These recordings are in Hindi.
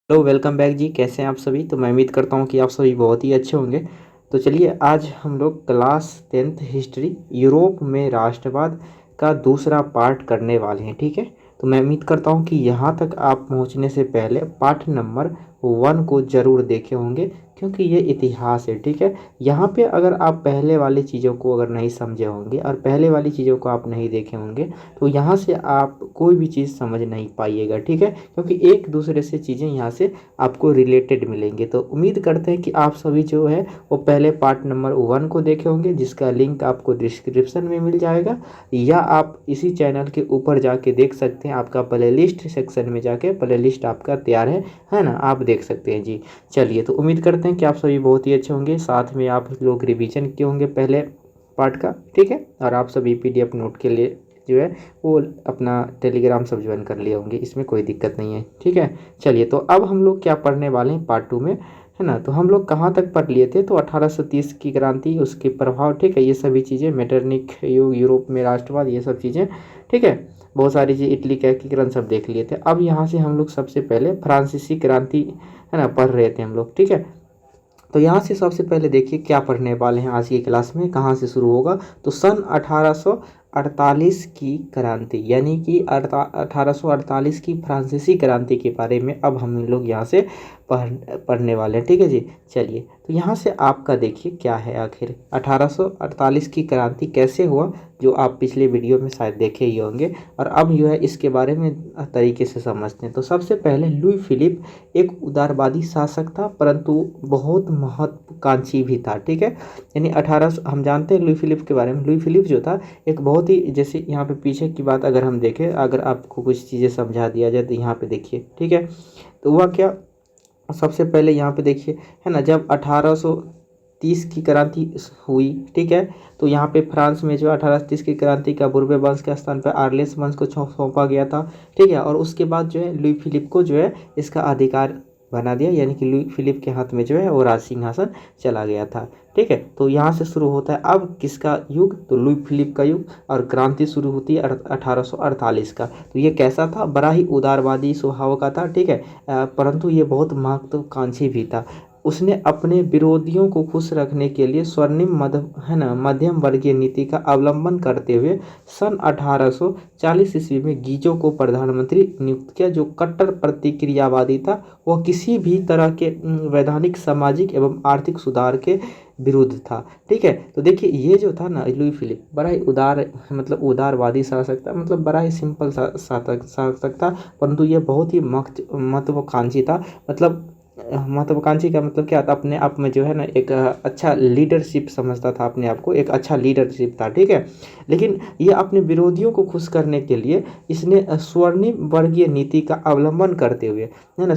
हेलो, वेलकम बैक जी। कैसे हैं आप सभी? तो मैं उम्मीद करता हूं कि आप सभी बहुत ही अच्छे होंगे। तो चलिए, आज हम लोग क्लास 10th हिस्ट्री यूरोप में राष्ट्रवाद का दूसरा पार्ट करने वाले हैं। ठीक है, तो मैं उम्मीद करता हूं कि यहाँ तक आप पहुँचने से पहले पार्ट नंबर 1 को ज़रूर देखे होंगे, क्योंकि ये इतिहास है। ठीक है, यहाँ पे अगर आप पहले वाली चीज़ों को अगर नहीं समझे होंगे और पहले वाली चीज़ों को आप नहीं देखे होंगे तो यहाँ से आप कोई भी चीज़ समझ नहीं पाइएगा। ठीक है, क्योंकि एक दूसरे से चीज़ें यहाँ से आपको रिलेटेड मिलेंगे। तो उम्मीद करते हैं कि आप सभी जो है वो पहले पार्ट नंबर 1 को देखे होंगे, जिसका लिंक आपको डिस्क्रिप्शन में मिल जाएगा, या आप इसी चैनल के ऊपर जाके देख सकते हैं। आपका प्ले लिस्ट सेक्शन में जाके प्ले लिस्ट आपका तैयार है ना, आप देख सकते हैं जी। चलिए, तो उम्मीद करते हैं कि आप सभी बहुत ही अच्छे होंगे। साथ में आप लोग रिवीजन किए होंगे पहले पार्ट का। ठीक है, और आप सभी पीडीएफ नोट के लिए जो है वो अपना टेलीग्राम सब ज्वाइन कर लिए होंगे, इसमें कोई दिक्कत नहीं है। ठीक है, चलिए, तो अब हम लोग क्या पढ़ने वाले हैं पार्ट 2 में, है ना। तो हम लोग कहाँ तक पढ़ लिए थे? तो 1830 की क्रांति, उसके प्रभाव, ठीक है, ये सभी चीज़ें, मेटरनिक युग, यूरोप में राष्ट्रवाद, ये सब चीज़ें। ठीक है, बहुत सारी चीज़, इटली का एकीकरण, सब देख लिए थे। अब यहाँ से हम लोग सबसे पहले फ्रांसीसी क्रांति, है ना, पढ़ रहे थे हम लोग। ठीक है, तो यहाँ से सबसे पहले देखिए क्या पढ़ने वाले हैं आज की क्लास में, कहाँ से शुरू होगा। तो सन 1848 की क्रांति, यानी कि 1848 की फ्रांसीसी क्रांति के बारे में अब हम लोग यहाँ से पढ़ने वाले हैं। ठीक है जी। चलिए, तो यहाँ से आपका देखिए क्या है, आखिर 1848 की क्रांति कैसे हुआ, जो आप पिछले वीडियो में शायद देखे ही होंगे, और अब जो है इसके बारे में तरीके से समझते हैं। तो सबसे पहले लुई फिलिप एक उदारवादी शासक था, परंतु बहुत महत्वाकांक्षी भी था। ठीक है, यानी 1800, हम जानते हैं लुई फिलिप के बारे में। लुई फिलिप जो था एक बहुत ही, जैसे यहाँ पे पीछे की बात अगर हम देखें, अगर आपको कुछ चीज़ें समझा दिया जाए तो यहाँ पे देखिए। ठीक है, तो हुआ क्या, सबसे पहले यहाँ पे देखिए, है ना, जब 1830 की क्रांति हुई, ठीक है, तो यहाँ पे फ्रांस में जो 1830 की क्रांति का बुर्बे वंश के स्थान पर आर्लेस वंश को सौंपा गया था। ठीक है, और उसके बाद जो है लुई फिलिप को जो है इसका अधिकार बना दिया, यानी कि लुई फिलिप के हाथ में जो है वो राज सिंहासन चला गया था। ठीक है, तो यहाँ से शुरू होता है अब किसका युग? तो लुई फिलिप का युग, और क्रांति शुरू होती है 1848 का। तो ये कैसा था? बड़ा ही उदारवादी स्वभाव का था। ठीक है, परंतु ये बहुत महत्वाकांक्षी भी था। उसने अपने विरोधियों को खुश रखने के लिए स्वर्णिम मध्यम वर्गीय नीति का अवलंबन करते हुए सन 1840 ईस्वी में गीजो को प्रधानमंत्री नियुक्त किया, जो कट्टर प्रतिक्रियावादी था। वह किसी भी तरह के वैधानिक, सामाजिक एवं आर्थिक सुधार के विरुद्ध था। ठीक है, तो देखिए ये जो था ना लुई फिलिप, बड़ा ही उदार, मतलब उदारवादी शासक था, मतलब बड़ा ही सिंपल शासक था, परंतु ये बहुत ही महत्वाकांक्षी था। मतलब महत्वाकांक्षी का मतलब क्या था? अपने आप में जो है ना एक अच्छा लीडरशिप समझता था अपने आप को, एक अच्छा लीडरशिप था। ठीक है, लेकिन ये अपने विरोधियों को खुश करने के लिए इसने स्वर्णिम वर्गीय नीति का अवलंबन करते हुए, है ना,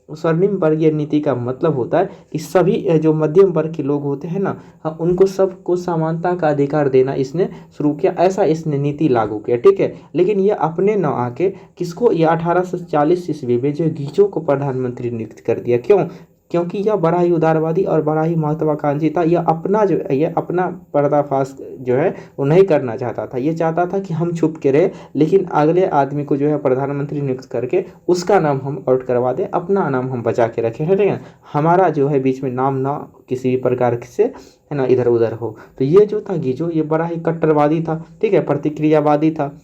स्वर्णिम वर्गीय नीति का मतलब होता है कि सभी जो मध्यम वर्ग के लोग होते हैं ना, हाँ, उनको सबको समानता का अधिकार देना इसने शुरू किया, ऐसा इसने नीति लागू किया। ठीक है, लेकिन ये अपने न आके किसको, ये 1840 ईस्वी में जो गीजो को प्रधानमंत्री नियुक्त कर दिया। क्यों? क्योंकि यह बड़ा ही उदारवादी और बड़ा ही महत्वाकांक्षी था। यह अपना जो, ये अपना पर्दाफाश जो है वो नहीं करना चाहता था। ये चाहता था कि हम छुप के रहे, लेकिन अगले आदमी को जो है प्रधानमंत्री नियुक्त करके उसका नाम हम आउट करवा दें, अपना नाम हम बचा के रखें। है ना, हमारा जो है बीच में नाम ना किसी भी प्रकार से, है ना, इधर उधर हो। तो ये जो था गीजो, ये बड़ा ही कट्टरवादी था। ठीक है, प्रतिक्रियावादी था,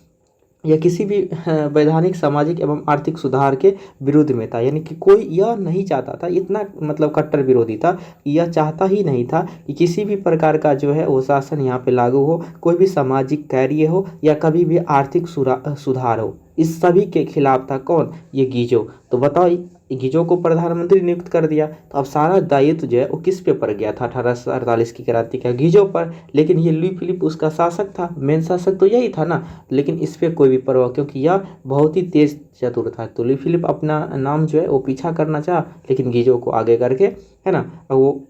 या किसी भी वैधानिक, सामाजिक एवं आर्थिक सुधार के विरुद्ध में था। यानी कि कोई यह नहीं चाहता था, इतना मतलब कट्टर विरोधी था, यह चाहता ही नहीं था कि किसी भी प्रकार का जो है वो शासन यहाँ पे लागू हो, कोई भी सामाजिक कार्य हो या कभी भी आर्थिक सुधार हो। इस सभी के खिलाफ था कौन? ये गीजो। तो बताओ, गीजो को प्रधानमंत्री नियुक्त कर दिया, तो अब सारा दायित्व जो है वो किस पे पड़ गया था? 1848 की क्रांति का गीजो पर। लेकिन ये लुई फिलिप उसका शासक था, मेन शासक तो यही था ना, लेकिन इस पर कोई भी परवाह, क्योंकि यह बहुत ही तेज चतुर था। तो लुई फिलिप अपना नाम जो है वो पीछा करना चाहा, लेकिन गीजो को आगे करके, है ना, वो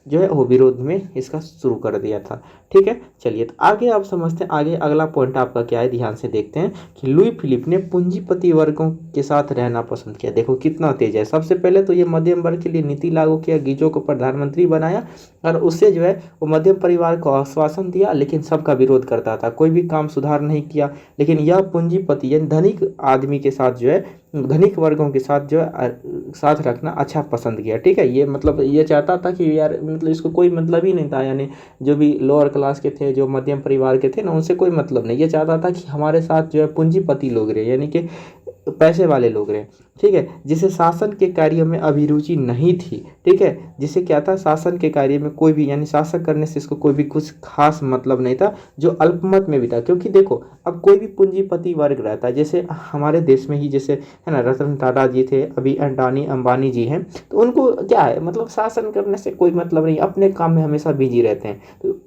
जो है वो विरोध में इसका शुरू कर दिया था। ठीक है, चलिए तो आगे आप समझते हैं। आगे अगला पॉइंट आपका क्या है, ध्यान से देखते हैं कि लुई फिलिप ने पूंजीपति वर्गों के साथ रहना पसंद किया। देखो कितना तेज है। सबसे पहले तो ये मध्यम वर्ग के लिए नीति लागू किया, गीजो को प्रधानमंत्री बनाया और उससे जो है वो मध्यम परिवार को आश्वासन दिया, लेकिन सबका विरोध करता था, कोई भी काम सुधार नहीं किया। लेकिन यह पूंजीपति यानी धनिक आदमी के साथ जो है, धनिक वर्गों के साथ जो है साथ रखना अच्छा पसंद किया। ठीक है, ये मतलब ये चाहता था कि यार मतलब इसको कोई मतलब ही नहीं था, यानी जो भी लोअर क्लास के थे, जो मध्यम परिवार के थे ना, उनसे कोई मतलब नहीं। ये चाहता था कि हमारे साथ जो है पूंजीपति लोग रहे, यानी कि पैसे वाले लोग रहे। ठीक है, जिसे शासन के कार्यों में अभिरुचि नहीं थी। ठीक है, जिसे क्या था, शासन के कार्य में कोई भी, यानी शासन करने से इसको कोई भी कुछ खास मतलब नहीं था, जो अल्पमत में भी था। क्योंकि देखो अब कोई भी पूंजीपति वर्ग रहता है, जैसे हमारे देश में ही जैसे है ना रतन टाटा जी थे, अभी अडानी अंबानी जी हैं, तो उनको क्या है मतलब शासन करने से कोई मतलब नहीं, अपने काम में हमेशा बिजी रहते हैं। तो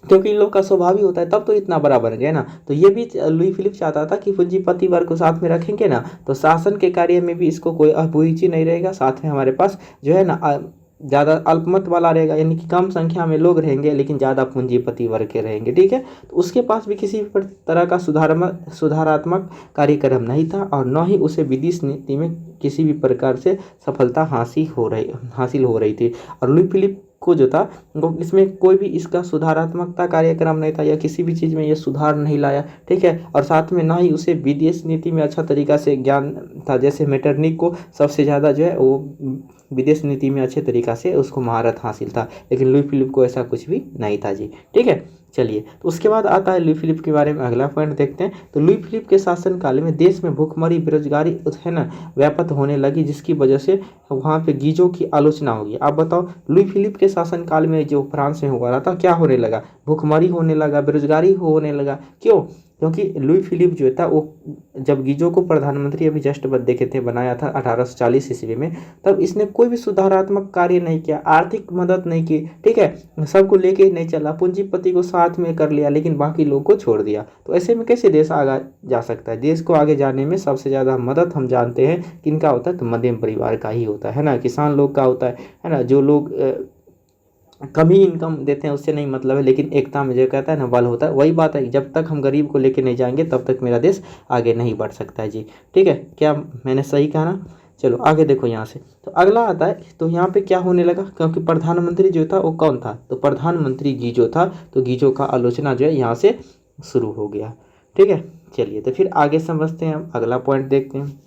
क्योंकि इन लोग का स्वभाव ही होता है, तब तो इतना बड़ा बन गया ना। तो ये भी लुई फिलिप चाहता था कि पूंजीपति वर्ग को साथ में रखेंगे ना, तो शासन के कार्य में भी इसको कोई अभिरुचि नहीं रहेगा, साथ में हमारे पास जो है ना ज़्यादा अल्पमत वाला रहेगा, यानी कि कम संख्या में लोग रहेंगे लेकिन ज़्यादा पूंजीपति वर्ग के रहेंगे। ठीक है, तो उसके पास भी किसी भी तरह का सुधारात्मक कार्यक्रम नहीं था, और न ही उसे विदेश नीति में किसी भी प्रकार से सफलता हासिल हो रही थी। और लुई फिलिप को जो था वो इसमें कोई भी इसका सुधारात्मकता कार्यक्रम नहीं था, या किसी भी चीज़ में ये सुधार नहीं लाया। ठीक है, और साथ में ना ही उसे विदेश नीति में अच्छा तरीका से ज्ञान था। जैसे मेटरनिक को सबसे ज़्यादा जो है वो विदेश नीति में अच्छे तरीका से उसको महारत हासिल था, लेकिन लुई फिलिप को ऐसा कुछ भी नहीं था जी। ठीक है, चलिए तो उसके बाद आता है लुई फिलिप के बारे में अगला पॉइंट देखते हैं। तो लुई फिलिप के शासनकाल में देश में भूखमरी, बेरोजगारी है ना व्यापक होने लगी, जिसकी वजह से वहाँ पे गीजों की आलोचना होगी। आप बताओ लुई फिलिप के शासनकाल में जो फ्रांस में हुआ रहा था, क्या होने लगा, भूखमरी होने लगा, बेरोजगारी होने लगा। क्यों? क्योंकि लुई फिलिप जो था वो जब गीजो को प्रधानमंत्री अभी जस्ट देखे थे बनाया था 1840 ईस्वी में, तब इसने कोई भी सुधारात्मक कार्य नहीं किया, आर्थिक मदद नहीं की। ठीक है, सबको लेके ही नहीं चला, पूंजीपति को साथ में कर लिया लेकिन बाकी लोग को छोड़ दिया। तो ऐसे में कैसे देश आगे जा सकता है? देश को आगे जाने में सबसे ज़्यादा मदद हम जानते हैं किनका होता है, तो मध्यम परिवार का ही होता है ना, किसान लोग का होता है ना। जो लोग कम ही इनकम देते हैं उससे नहीं मतलब है, लेकिन एकता में जो कहता है ना बल होता है। वही बात है, जब तक हम गरीब को लेके नहीं जाएंगे तब तक मेरा देश आगे नहीं बढ़ सकता है जी। ठीक है, क्या मैंने सही कहा ना? चलो आगे देखो यहाँ से। तो अगला आता है, तो यहाँ पे क्या होने लगा, क्योंकि प्रधानमंत्री जो था वो कौन था, तो प्रधानमंत्री गीजो था। तो गीजो का आलोचना जो है यहाँ से शुरू हो गया। ठीक है, चलिए तो फिर आगे समझते हैं, हम अगला पॉइंट देखते हैं।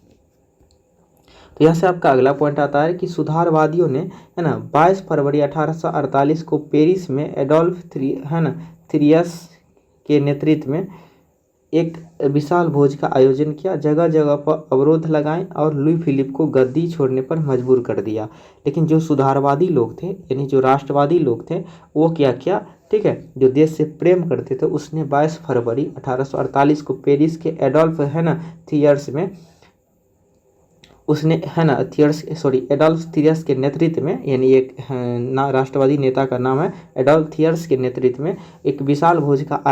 तो यहाँ से आपका अगला पॉइंट आता है कि सुधारवादियों ने है ना 22 फरवरी 1848 को पेरिस में एडोल्फ थ्रियस के नेतृत्व में एक विशाल भोज का आयोजन किया। जगह जगह पर अवरोध लगाए और लुई फिलिप को गद्दी छोड़ने पर मजबूर कर दिया। लेकिन जो सुधारवादी लोग थे, यानी जो राष्ट्रवादी लोग थे, वो क्या किया, ठीक है, जो देश से प्रेम करते थे, उसने 22 फरवरी 1848 को पेरिस के एडोल्फ थियर्स में उसने एडोल्फ थियर्स के नेतृत्व में, यानी एक ना राष्ट्रवादी नेता का नाम है एडोल्फ थियर्स के नेतृत्व में एक विशाल भोज का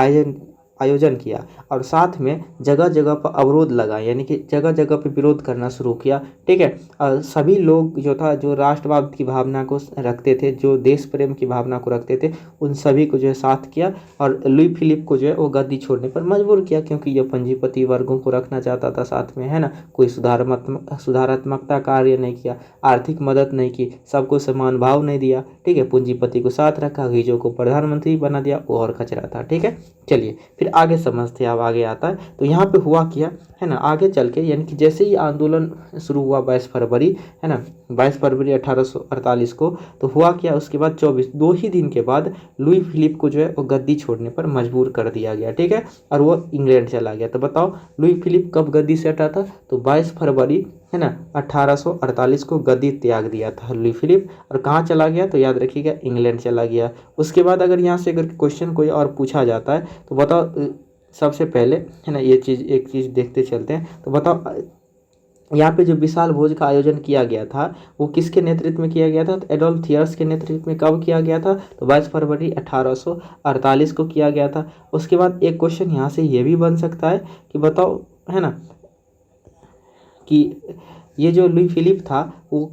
आयोजन किया, और साथ में जगह जगह पर अवरोध लगाए, यानी कि जगह जगह पर विरोध करना शुरू किया। ठीक है, और सभी लोग जो था, जो राष्ट्रवाद की भावना को रखते थे, जो देश प्रेम की भावना को रखते थे, उन सभी को जो है साथ किया, और लुई फिलिप को जो है वो गद्दी छोड़ने पर मजबूर किया, क्योंकि ये पूंजीपति वर्गों को रखना चाहता था साथ में, है ना। कोई सुधारात्मकता कार्य नहीं किया, आर्थिक मदद नहीं की, सबको समान भाव नहीं दिया। ठीक है, पूंजीपति को साथ रखा, गीजो को प्रधानमंत्री बना दिया, वो और कचरा था। ठीक है, चलिए फिर आगे समझते हैं। अब आगे आता है, तो यहाँ पे हुआ क्या है ना, आगे चल के यानी कि जैसे ही आंदोलन शुरू हुआ 22 फरवरी है ना, 22 फरवरी 1848 को, तो हुआ क्या, उसके बाद 2 ही दिन के बाद लुई फिलिप को जो है वो गद्दी छोड़ने पर मजबूर कर दिया गया। ठीक है, और वो इंग्लैंड चला गया। तो बताओ लुई फिलिप कब गद्दी से हटा था, तो 22 फरवरी है ना 1848 को गद्दी त्याग दिया था लुई फिलिप, और कहाँ चला गया, तो याद रखिएगा इंग्लैंड चला गया। उसके बाद अगर यहाँ से अगर क्वेश्चन कोई और पूछा जाता है, तो बताओ सबसे पहले है ना ये चीज़, एक चीज़ देखते चलते हैं। तो बताओ यहाँ पे जो विशाल भोज का आयोजन किया गया था वो किसके नेतृत्व में किया गया था, तो एडोल्फ थियर्स के नेतृत्व में कब किया गया था, तो 22 फरवरी 1848 को किया गया था। उसके बाद एक क्वेश्चन यहाँ से ये भी बन सकता है कि बताओ है ना कि ये जो लुई फिलिप था वो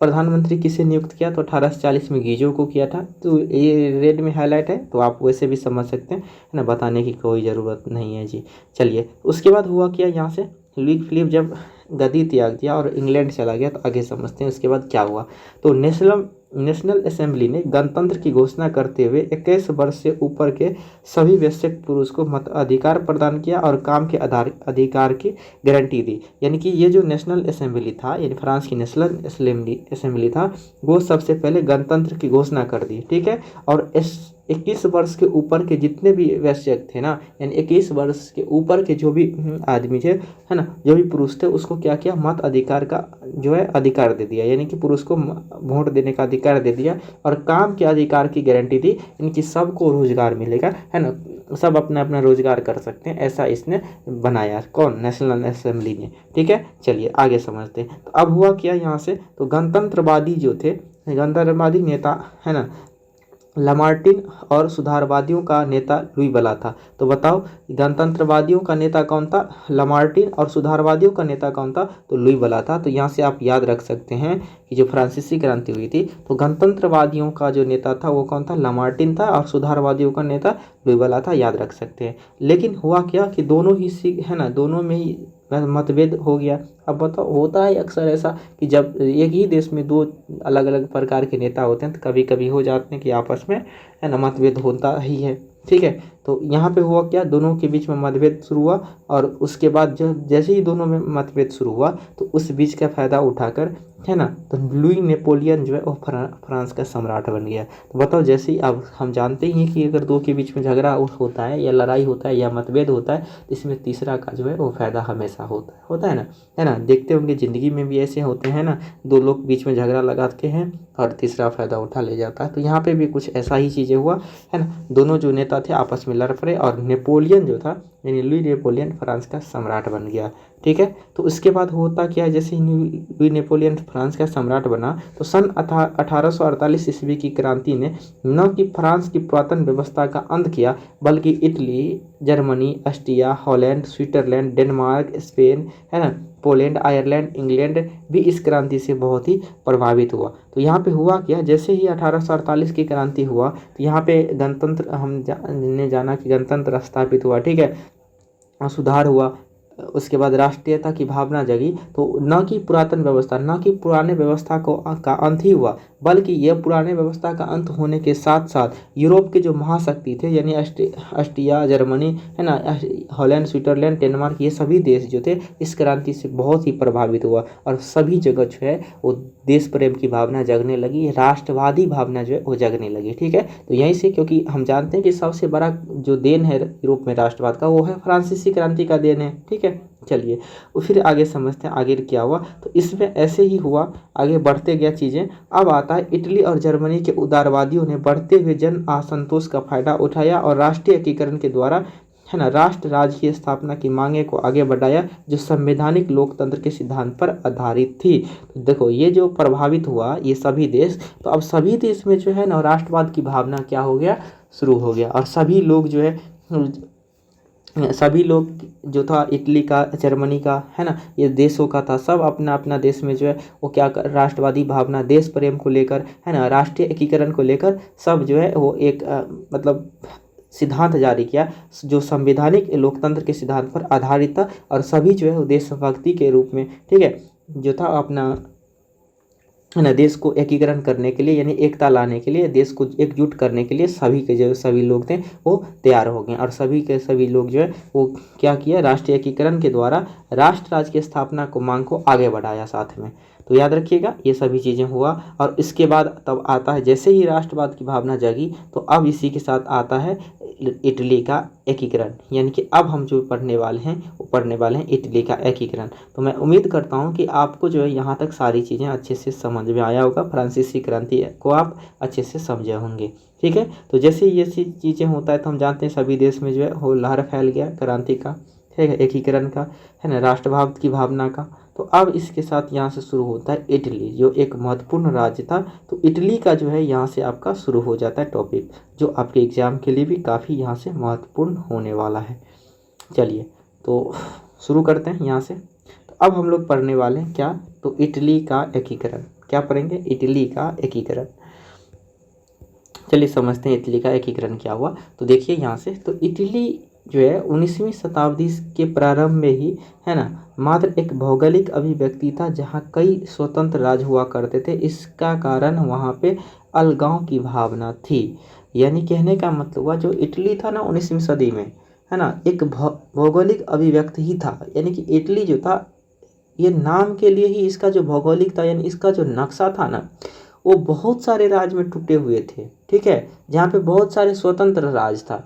प्रधानमंत्री किसे नियुक्त किया, तो 1840 में गीजो को किया था। तो ये रेड में हाईलाइट है, तो आप वैसे भी समझ सकते हैं, है ना, बताने की कोई ज़रूरत नहीं है जी। चलिए, उसके बाद हुआ क्या, यहाँ से लुई फिलिप जब गद्दी त्याग दिया और इंग्लैंड चला गया, तो आगे समझते हैं उसके बाद क्या हुआ। तो नेशनल असेंबली ने गणतंत्र की घोषणा करते हुए 21 वर्ष से ऊपर के सभी वयस्क पुरुष को मताधिकार प्रदान किया और काम के अधिकार की गारंटी दी। यानी कि ये जो नेशनल असेंबली था, यानी फ्रांस की नेशनल असेंबली था, वो सबसे पहले गणतंत्र की घोषणा कर दी, ठीक है। और 21 वर्ष के ऊपर के जितने भी वयस्क थे ना, यानी 21 वर्ष के ऊपर के जो भी आदमी थे, है ना, जो भी पुरुष थे, उसको क्या किया, मत अधिकार का जो है अधिकार दे दिया, यानी कि पुरुष को वोट देने का अधिकार दे दिया और काम के अधिकार की गारंटी दी, इनकी सबको रोजगार मिलेगा, है ना, सब अपना अपना रोजगार कर सकते हैं, ऐसा इसने बनाया। कौन, नेशनल असेंबली ने, ठीक है। चलिए आगे समझते हैं। तो अब हुआ क्या यहाँ से, तो गणतंत्रवादी जो थे, गणतंत्रवादी नेता, है ना, लामार्टिन और सुधारवादियों का नेता लुई बला था। तो बताओ, गणतंत्रवादियों का नेता कौन था, लामार्टिन, और सुधारवादियों का नेता कौन था, तो लुई बला था। तो यहाँ से आप याद रख सकते हैं कि जो फ्रांसीसी क्रांति हुई थी, तो गणतंत्रवादियों का जो नेता था वो कौन था, लामार्टिन था, और सुधारवादियों का नेता लुई बला था, याद रख सकते हैं। लेकिन हुआ क्या कि दोनों ही है ना, दोनों में ही मतभेद हो गया। अब बताओ, होता है अक्सर ऐसा कि जब एक ही देश में दो अलग अलग प्रकार के नेता होते हैं, तो कभी कभी हो जाते हैं कि आपस में, है ना, मतभेद होता ही है, ठीक है। तो यहाँ पे हुआ क्या, दोनों के बीच में मतभेद शुरू हुआ, और उसके बाद जब जैसे ही दोनों में मतभेद शुरू हुआ, तो उस बीच का फायदा उठाकर, है ना, तो लुई नेपोलियन जो है वो फ्रांस का सम्राट बन गया। तो बताओ, जैसे ही अब हम जानते ही हैं कि अगर दो के बीच में झगड़ा होता है या लड़ाई होता है या मतभेद होता है, तो इसमें तीसरा का जो है वो फायदा हमेशा होता है ना, है ना। देखते होंगे ज़िंदगी में भी ऐसे होते हैं ना, दो लोग बीच में झगड़ा लगाते हैं और तीसरा फायदा उठा ले जाता है। तो यहाँ पे भी कुछ ऐसा ही चीज़ें हुआ, है ना, दोनों जो नेता थे आपस में लड़ पड़े, और नेपोलियन जो था, यानी लुई नेपोलियन फ्रांस का सम्राट बन गया, ठीक है। तो उसके बाद होता क्या है, जैसे ही लुई नेपोलियन फ्रांस का सम्राट बना, तो सन 1848 ईस्वी की क्रांति ने न कि फ्रांस की पुरातन व्यवस्था का अंत किया, बल्कि Italy, Germany, Austria, Holland, Switzerland, Denmark, Spain, है ना, पोलैंड, आयरलैंड, इंग्लैंड भी इस क्रांति से बहुत ही प्रभावित हुआ। तो यहाँ पे हुआ क्या, जैसे ही 1848 की क्रांति हुआ, तो यहाँ पे गणतंत्र हमने जाना कि गणतंत्र स्थापित हुआ, ठीक है, सुधार हुआ, उसके बाद राष्ट्रीयता की भावना जगी। तो न कि पुरातन व्यवस्था, न कि पुराने व्यवस्था का अंत ही हुआ, बल्कि यह पुराने व्यवस्था का अंत होने के साथ साथ यूरोप के जो महाशक्ति थे, यानी ऑस्ट्रिया, जर्मनी, है ना, हॉलैंड, स्विट्जरलैंड, डेनमार्क, ये सभी देश जो थे इस क्रांति से बहुत ही प्रभावित हुआ, और सभी जगह जो है वो देश प्रेम की भावना जगने लगी, राष्ट्रवादी भावना जो है वो जगने लगी, ठीक है। तो यहीं से, क्योंकि हम जानते हैं कि सबसे बड़ा जो देन है यूरोप में राष्ट्रवाद का, वो है फ्रांसीसी क्रांति का देन है, ठीक है। चलिए, और फिर आगे समझते हैं आगे क्या हुआ। तो इसमें ऐसे ही हुआ, आगे बढ़ते गया चीज़ें। अब आता है, इटली और जर्मनी के उदारवादियों ने बढ़ते हुए जन असंतोष का फायदा उठाया और राष्ट्रीय एकीकरण के द्वारा, है ना, राष्ट्र राज्य की स्थापना की मांगे को आगे बढ़ाया, जो संवैधानिक लोकतंत्र के सिद्धांत पर आधारित थी। तो देखो, ये जो प्रभावित हुआ ये सभी देश, तो अब सभी देश में जो है ना राष्ट्रवाद की भावना क्या हो गया, शुरू हो गया, और सभी लोग जो है, सभी लोग जो था, इटली का, जर्मनी का, है ना, ये देशों का था, सब अपना अपना देश में जो है वो क्या राष्ट्रवादी भावना, देश प्रेम को लेकर, है ना, राष्ट्रीय एकीकरण को लेकर, सब जो है वो एक मतलब सिद्धांत जारी किया, जो संवैधानिक लोकतंत्र के सिद्धांत पर आधारित था, और सभी जो है वो देशभक्ति के रूप में, ठीक है, जो था अपना, है ना, देश को एकीकरण करने के लिए, यानी एकता लाने के लिए, देश को एकजुट करने के लिए सभी के जो सभी लोग थे वो तैयार हो गए, और सभी के सभी लोग जो है वो क्या किया, राष्ट्रीय एकीकरण के द्वारा राष्ट्र राज्य की स्थापना को मांग को आगे बढ़ाया साथ में। तो याद रखिएगा ये सभी चीज़ें हुआ, और इसके बाद तब आता है, जैसे ही राष्ट्रवाद की भावना जगी, तो अब इसी के साथ आता है इटली का एकीकरण, यानी कि अब हम जो पढ़ने वाले हैं वो पढ़ने वाले हैं इटली का एकीकरण। तो मैं उम्मीद करता हूँ कि आपको जो है यहाँ तक सारी चीज़ें अच्छे से समझ में आया होगा, फ्रांसीसी क्रांति को आप अच्छे से समझे होंगे, ठीक है। तो जैसे ये सी चीज़ें होता है, तो हम जानते हैं सभी देश में जो है वो लहर फैल गया क्रांति का, ठीक है, एकीकरण का, है ना, राष्ट्रभाव की भावना का। तो अब इसके साथ यहाँ से शुरू होता है इटली, जो एक महत्वपूर्ण राज्य था। तो इटली का जो है यहाँ से आपका शुरू हो जाता है टॉपिक, जो आपके एग्जाम के लिए भी काफ़ी यहाँ से महत्वपूर्ण होने वाला है। चलिए, तो शुरू करते हैं यहाँ से। तो अब हम लोग पढ़ने वाले हैं क्या, तो इटली का एकीकरण। क्या क्या पढ़ेंगे? इटली का एकीकरण। चलिए समझते हैं इटली का एकीकरण क्या हुआ। तो देखिए यहाँ से, तो इटली जो है 19वीं शताब्दी के प्रारंभ में ही, है ना, मात्र एक भौगोलिक अभिव्यक्ति था जहाँ कई स्वतंत्र राज्य हुआ करते थे। इसका कारण वहाँ पे अलगाव की भावना थी। यानी कहने का मतलब हुआ, जो इटली था ना 19वीं सदी में, है ना, एक भौगोलिक अभिव्यक्ति ही था। यानी कि इटली जो था, ये नाम के लिए ही इसका जो भौगोलिक था, यानी इसका जो नक्शा था ना, वो बहुत सारे राज्य में टूटे हुए थे। ठीक है, जहाँ पे बहुत सारे स्वतंत्र राज्य था।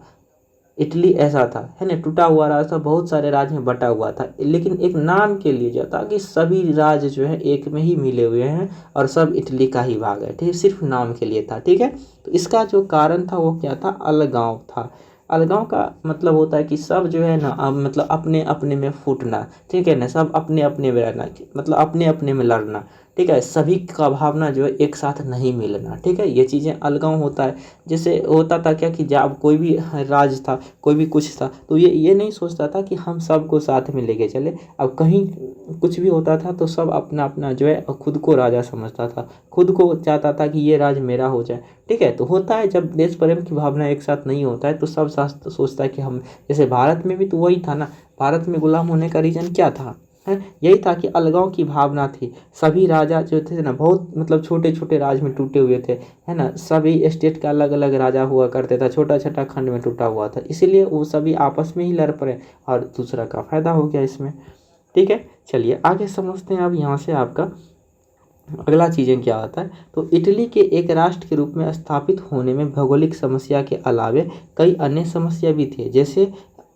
इटली ऐसा था, है ना, टूटा हुआ राज्य था, बहुत सारे राज्य में बटा हुआ था, लेकिन एक नाम के लिए जो था कि सभी राज्य जो है एक में ही मिले हुए हैं और सब इटली का ही भाग है। ठीक है, सिर्फ नाम के लिए था। ठीक है, तो इसका जो कारण था वो क्या था? अलगाव था। अलगाव का मतलब होता है कि सब जो है ना, मतलब अपने अपने में फूटना। ठीक है ना, सब अपने अपने में रहना, मतलब अपने अपने में लड़ना। ठीक है, सभी का भावना जो है एक साथ नहीं मिलना। ठीक है, ये चीज़ें अलगाव होता है। जैसे होता था क्या कि जब कोई भी राज था, कोई भी कुछ था, तो ये नहीं सोचता था कि हम सबको साथ में लेके चले। अब कहीं कुछ भी होता था तो सब अपना अपना जो है खुद को राजा समझता था, खुद को चाहता था कि ये राज मेरा हो जाए। ठीक है, तो होता है जब देश प्रेम की भावना एक साथ नहीं होता है तो सब सोचता है कि हम, जैसे भारत में भी तो वही था ना। भारत में गुलाम होने का रीज़न क्या था? है, यही था कि अलगाव की भावना थी। सभी राजा जो थे ना, बहुत मतलब छोटे छोटे राज में टूटे हुए थे, है ना, सभी स्टेट का अलग अलग राजा हुआ करते था, छोटा छोटा खंड में टूटा हुआ था, इसीलिए वो सभी आपस में ही लड़ पड़े और दूसरा का फायदा हो गया इसमें। ठीक है, चलिए आगे समझते हैं। अब यहाँ से आपका अगला चीज़ें क्या होता है, तो इटली के एक राष्ट्र के रूप में स्थापित होने में भौगोलिक समस्या के अलावे कई अन्य समस्या भी थी। जैसे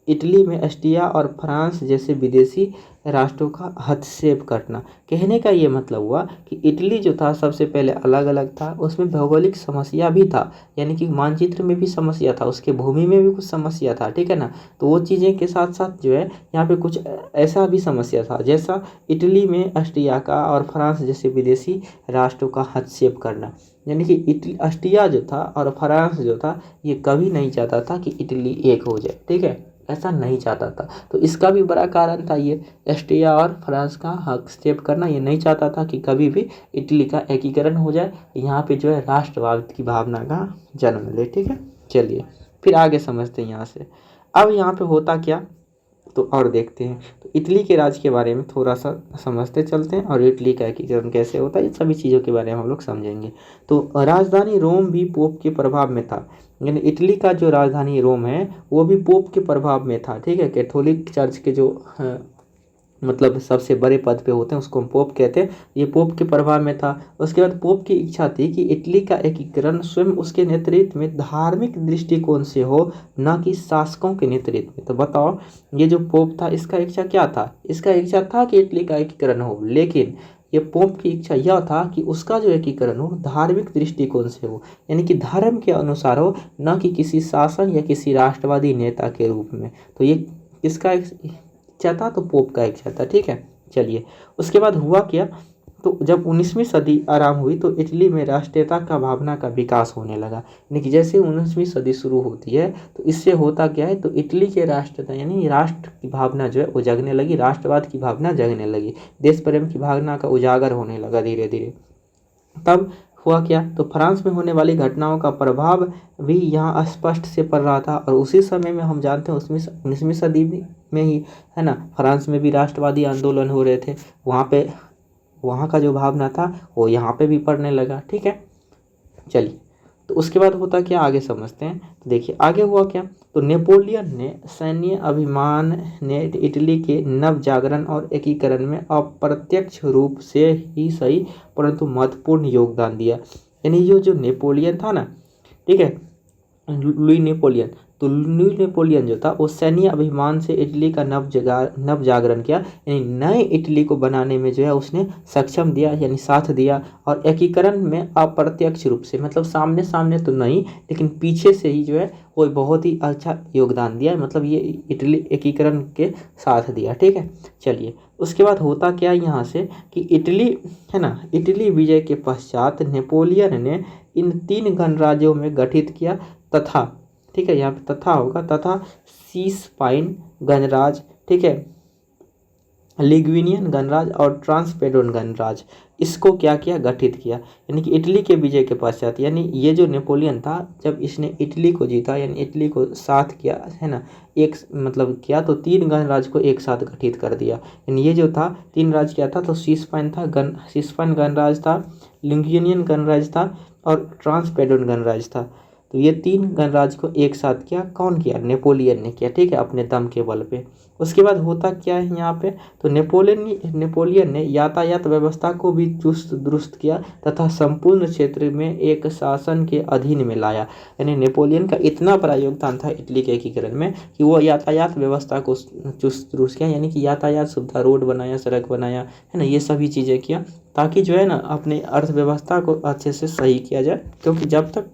इटली में ऑस्ट्रिया और फ्रांस जैसे विदेशी राष्ट्रों का हस्तक्षेप करना। कहने का ये मतलब हुआ कि इटली जो था सबसे पहले अलग अलग था, उसमें भौगोलिक समस्या भी था, यानी कि मानचित्र में भी समस्या था, उसके भूमि में भी कुछ समस्या था। ठीक है ना, तो वो चीज़ें के साथ साथ जो है यहाँ पे कुछ ऐसा भी समस्या था, जैसा इटली में ऑस्ट्रिया का और फ्रांस जैसे विदेशी राष्ट्रों का हस्तक्षेप करना। यानी कि इटली, ऑस्ट्रिया जो था और फ्रांस जो था, ये कभी नहीं चाहता था कि इटली एक हो जाए। ठीक है, ऐसा नहीं चाहता था। तो इसका भी बड़ा कारण था ये ऑस्ट्रिया और फ्रांस का हस्तक्षेप करना। ये नहीं चाहता था कि कभी भी इटली का एकीकरण हो जाए, यहाँ पे जो है राष्ट्रवाद की भावना का जन्म ले। ठीक है, चलिए फिर आगे समझते हैं यहाँ से। अब यहाँ पे होता क्या, तो और देखते हैं। तो इटली के राज्य के बारे में थोड़ा सा समझते चलते हैं, और इटली का एकीकरण कैसे होता है, इन सभी चीज़ों के बारे में हम लोग समझेंगे। तो राजधानी रोम भी पोप के प्रभाव में था। यानी इटली का जो राजधानी रोम है वो भी पोप के प्रभाव में था। ठीक है, कैथोलिक चर्च के जो मतलब सबसे बड़े पद पे होते हैं उसको हम पोप कहते हैं। ये पोप के प्रभाव में था। उसके बाद पोप की इच्छा थी कि इटली का एकीकरण स्वयं उसके नेतृत्व में धार्मिक दृष्टिकोण से हो, न कि शासकों के नेतृत्व में। तो बताओ, ये जो पोप था इसका इच्छा क्या था? इसका इच्छा था कि इटली का एकीकरण हो, लेकिन ये पोप की इच्छा यह था कि उसका जो एकीकरण हो धार्मिक दृष्टिकोण से हो, यानी कि धर्म के अनुसार हो, न कि किसी शासन या किसी राष्ट्रवादी नेता के रूप में। तो ये किसका इच्छा था? तो पोप का इच्छा था। ठीक है, चलिए उसके बाद हुआ क्या, तो जब 19वीं सदी आराम हुई तो इटली में राष्ट्रीयता का भावना का विकास होने लगा। यानी कि जैसे 19वीं सदी शुरू होती है तो इससे होता क्या है, तो इटली के राष्ट्रता यानी राष्ट्र की भावना जो है वो जगने लगी, राष्ट्रवाद की भावना जगने लगी, देश प्रेम की भावना का उजागर होने लगा धीरे धीरे। तब हुआ क्या, तो फ्रांस में होने वाली घटनाओं का प्रभाव भी यहाँ स्पष्ट से पड़ रहा था। और उसी समय में हम जानते हैं 19वीं सदी में ही, है ना, फ्रांस में भी राष्ट्रवादी आंदोलन हो रहे थे। वहाँ पे वहाँ का जो भावना था वो यहाँ पे भी पड़ने लगा। ठीक है, चलिए तो उसके बाद होता क्या आगे समझते हैं। तो देखिए आगे हुआ क्या, तो नेपोलियन ने सैन्य अभिमान ने इटली के नव जागरण और एकीकरण में अप्रत्यक्ष रूप से ही सही परंतु महत्वपूर्ण योगदान दिया। यानी जो नेपोलियन था ना, ठीक है, लुई नेपोलियन, तो लुई नेपोलियन जो था वो सैन्य अभिमान से इटली का नव जागरण किया, यानी नए इटली को बनाने में जो है उसने सक्षम दिया, यानी साथ दिया। और एकीकरण में अप्रत्यक्ष रूप से, मतलब सामने सामने तो नहीं लेकिन पीछे से ही जो है वो बहुत ही अच्छा योगदान दिया, मतलब ये इटली एकीकरण के साथ दिया। ठीक है, चलिए उसके बाद होता क्या यहाँ से कि इटली, है ना, इटली विजय के पश्चात नेपोलियन ने इन 3 गणराज्यों में गठित किया तथा, ठीक है, यहाँ पे तथा होगा, तथा सीस पाइन गणराज, ठीक है, लिग्विनियन गणराज और ट्रांसपेडोन गणराज, इसको क्या किया, गठित किया। यानी कि इटली के विजय के पश्चात, यानी ये जो नेपोलियन था जब इसने इटली को जीता, यानी इटली को साथ किया है ना, एक मतलब किया, तो तीन गणराज को एक साथ गठित कर दिया। यानी ये जो था तीन राज्य क्या था, तो सिस्पाइन था, सिस्पाइन गणराज था, लिग्विनियन गणराज था और ट्रांसपेडोन गणराज था। तो ये तीन गणराज को एक साथ किया, कौन किया, नेपोलियन ने किया, ठीक है, अपने दम के बल पे। उसके बाद होता क्या है यहाँ पे, तो नेपोलियन ने यातायात व्यवस्था को भी चुस्त दुरुस्त किया तथा संपूर्ण क्षेत्र में एक शासन के अधीन में लाया। यानी नेपोलियन का इतना बड़ा योगदान था इटली के एकीकरण में कि वो यातायात व्यवस्था को चुस्त दुरुस्त किया, यानी कि यातायात सुविधा, रोड बनाया, सड़क बनाया, है ना, ये सभी चीज़ें किया ताकि जो है ना अपने अर्थव्यवस्था को अच्छे से सही किया जाए। क्योंकि जब तक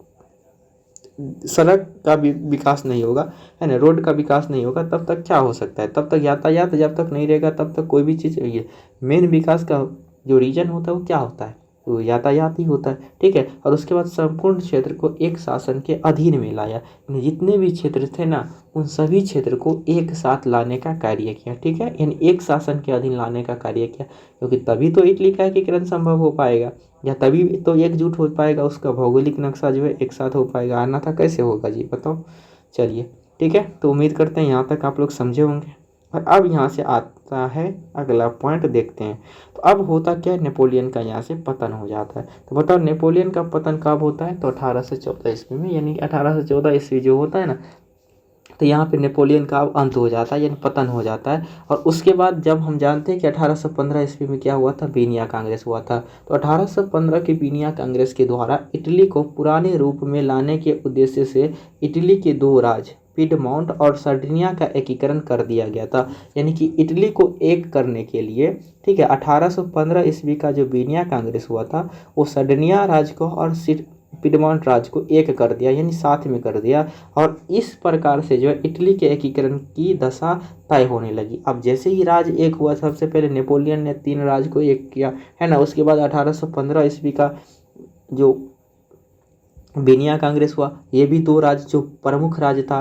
सड़क का भी विकास नहीं होगा, है ना, रोड का विकास नहीं होगा, तब तक क्या हो सकता है, तब तक यातायात जब तक नहीं रहेगा तब तक कोई भी चीज़, ये मेन विकास का जो रीजन होता है वो क्या होता है, तो यातायात ही होता है, ठीक है। और उसके बाद संपूर्ण क्षेत्र को एक शासन के अधीन में लाया, यानी जितने भी क्षेत्र थे ना उन सभी क्षेत्र को एक साथ लाने का कार्य किया, ठीक है, यानी एक शासन के अधीन लाने का कार्य किया। क्योंकि तभी तो इटली का एकीकरण संभव हो पाएगा, या तभी तो एकजुट हो पाएगा, उसका भौगोलिक नक्शा जो है एक साथ हो पाएगा, आना था कैसे होगा जी, बताओ। चलिए ठीक है, तो उम्मीद करते हैं यहाँ तक आप लोग समझे होंगे। और अब यहाँ से आता है अगला पॉइंट, देखते हैं। तो अब होता क्या है, नेपोलियन का यहाँ से पतन हो जाता है। तो बताओ नेपोलियन का पतन कब होता है, तो 1814 ईस्वी में, यानी कि 1814 ईस्वी जो होता है ना, तो यहाँ पे नेपोलियन का अब अंत हो जाता है, यानी पतन हो जाता है। और उसके बाद जब हम जानते हैं कि 1815 ईस्वी में क्या हुआ था, बीनिया कांग्रेस हुआ था। तो 1815 की बीनिया कांग्रेस के द्वारा इटली को पुराने रूप में लाने के उद्देश्य से इटली के दो राज्य पिडमोंट और सर्डिनिया का एकीकरण कर दिया गया था। यानी कि इटली को एक करने के लिए, ठीक है, 1815 ईस्वी का जो बीनिया कांग्रेस हुआ था वो सर्डिनिया राज्य को और पिडमोंट राज्य को एक कर दिया, यानी साथ में कर दिया। और इस प्रकार से जो है इटली के एकीकरण की दशा तय होने लगी। अब जैसे ही राज्य एक हुआ, सबसे पहले नेपोलियन ने तीन राज्य को एक किया, है ना, उसके बाद 1815 ईस्वी का जो बीनिया कांग्रेस हुआ, ये भी दो राज्य जो प्रमुख राज्य था,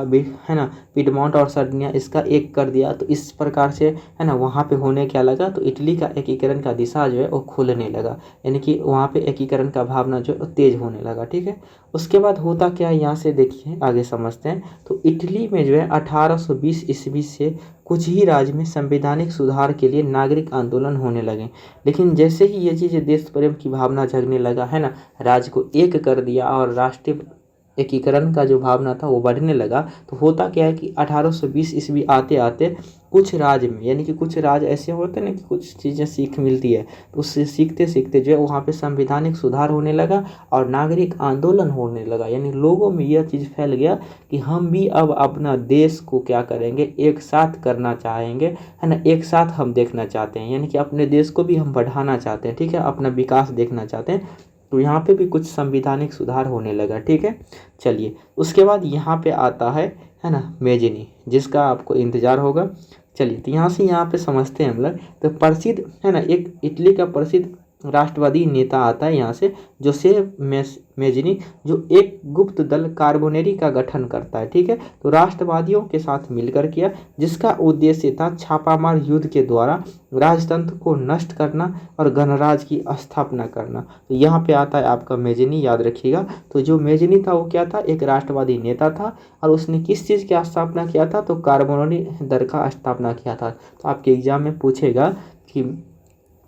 है ना, पिडमोंट और सर्डिनिया, इसका एक कर दिया। तो इस प्रकार से, है ना, वहाँ पे होने क्या लगा, तो इटली का एकीकरण का दिशा जो है वो खुलने लगा, यानी कि वहाँ पे एकीकरण का भावना जो है तेज होने लगा, ठीक है। उसके बाद होता क्या है, यहाँ से देखिए आगे समझते हैं। तो इटली में जो है 1820 ईस्वी से कुछ ही राज्य में संवैधानिक सुधार के लिए नागरिक आंदोलन होने लगे। लेकिन जैसे ही ये चीज़ें देश प्रेम की भावना जगने लगा, है ना, राज्य को एक कर दिया और राष्ट्रीय एकीकरण का जो भावना था वो बढ़ने लगा, तो होता क्या है कि 1820 ईस्वी आते आते कुछ राज्य में, यानी कि कुछ राज्य ऐसे होते हैं ना कि कुछ चीज़ें सीख मिलती है, तो उससे सीखते सीखते जो है वहाँ पे संवैधानिक सुधार होने लगा और नागरिक आंदोलन होने लगा। यानी लोगों में यह चीज़ फैल गया कि हम भी अब अपना देश को क्या करेंगे, एक साथ करना चाहेंगे, है ना, एक साथ हम देखना चाहते हैं, यानी कि अपने देश को भी हम बढ़ाना चाहते हैं, ठीक है, अपना विकास देखना चाहते हैं। तो यहाँ पे भी कुछ संवैधानिक सुधार होने लगा, ठीक है। चलिए उसके बाद यहाँ पे आता है ना, मेजिनी, जिसका आपको इंतजार होगा। चलिए तो यहाँ से यहाँ पे समझते हैं हम लोग। तो प्रसिद्ध, है ना, एक इटली का प्रसिद्ध राष्ट्रवादी नेता आता है यहाँ से, जोसेफ मेजिनी, जो एक गुप्त दल कार्बोनेरी का गठन करता है, ठीक है। तो राष्ट्रवादियों के साथ मिलकर किया, जिसका उद्देश्य था छापामार युद्ध के द्वारा राजतंत्र को नष्ट करना और गणराज्य की स्थापना करना। तो यहाँ पे आता है आपका मेजिनी, याद रखिएगा। तो जो मेजिनी था वो क्या था, एक राष्ट्रवादी नेता था और उसने किस चीज़ की स्थापना किया था, तो कार्बोनेरी दल का स्थापना किया था। तो आपके एग्जाम में पूछेगा कि